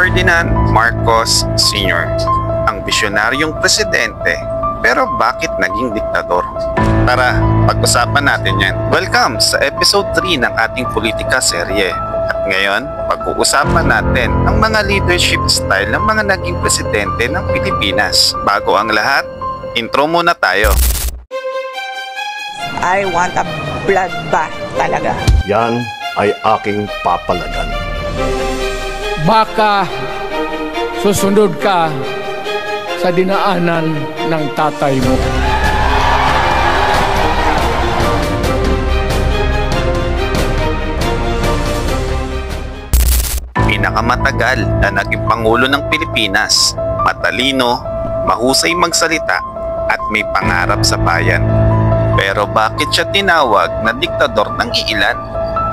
Ferdinand Marcos Sr., ang bisyonaryong presidente, pero bakit naging diktador? Tara, pag-usapan natin yan. Welcome sa episode 3 ng ating politika serye. At ngayon, pag-uusapan natin ang mga leadership style ng mga naging presidente ng Pilipinas. Bago ang lahat, intro muna tayo. I want a bloodbath talaga. Yan ay aking papalagan. Baka susunod ka sa dinaanan ng tatay mo. Pinakamatagal na naging Pangulo ng Pilipinas, matalino, mahusay magsalita at may pangarap sa bayan. Pero bakit siya tinawag na diktador ng iilan?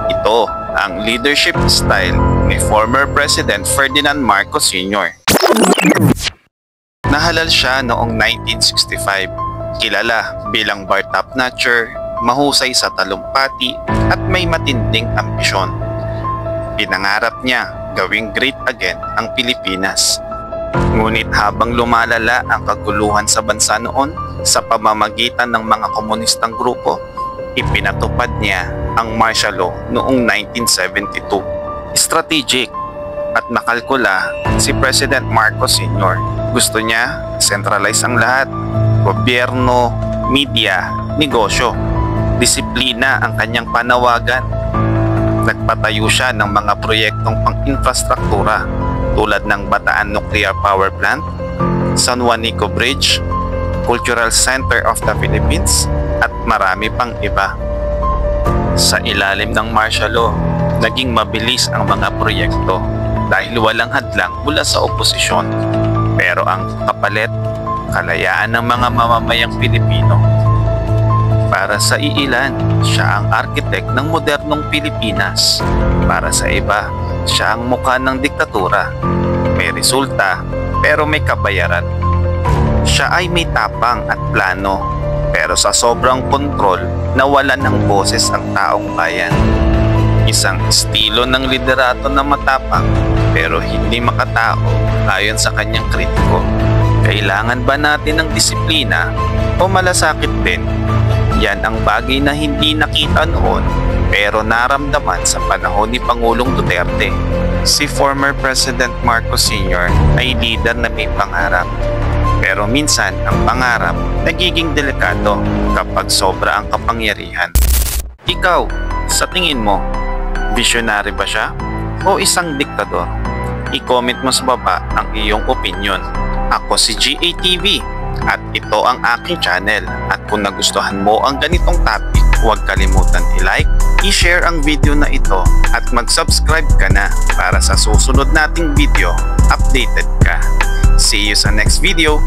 Ito ang leadership style ni former President Ferdinand Marcos Sr. Nahalal siya noong 1965. Kilala bilang bar top-notcher, mahusay sa talumpati at may matinding ambisyon. Pinangarap niya gawing great again ang Pilipinas. Ngunit habang lumalala ang kaguluhan sa bansa noon sa pamamagitan ng mga komunistang grupo, ipinatupad niya ang martial law noong 1972. Strategic at nakalkula si President Marcos Sr. Gusto niya centralize ang lahat: gobyerno, media, negosyo. Disiplina ang kanyang panawagan. Nagpatayo siya ng mga proyektong pang-infrastruktura tulad ng Bataan Nuclear Power Plant, San Juanico Bridge, Cultural Center of the Philippines at marami pang iba. Sa ilalim ng martial law, naging mabilis ang mga proyekto dahil walang hadlang mula sa oposisyon. Pero ang kapalit, kalayaan ng mga mamamayang Pilipino. Para sa iilan, siya ang arkitek ng modernong Pilipinas. Para sa iba, siya ang mukha ng diktatura. May resulta, pero may kabayaran. Siya ay may tapang at plano, pero sa sobrang kontrol, nawalan ng boses ang taong bayan. Isang estilo ng liderato na matapang, pero hindi makatao ayon sa kanyang kritiko. Kailangan ba natin ng disiplina o malasakit din? Yan ang bagay na hindi nakita noon pero naramdaman sa panahon ni Pangulong Duterte. Si former President Marcos Sr. ay leader na may pangarap. Pero minsan ang pangarap nagiging delikado kapag sobra ang kapangyarihan. Ikaw, sa tingin mo, visionary ba siya o isang diktador? I-comment mo sa baba ang iyong opinion. Ako si GATV. At ito ang aking channel. At kung nagustuhan mo ang ganitong topic, huwag kalimutan i-like, i-share ang video na ito at mag-subscribe ka na para sa susunod nating video, updated ka. See you sa next video!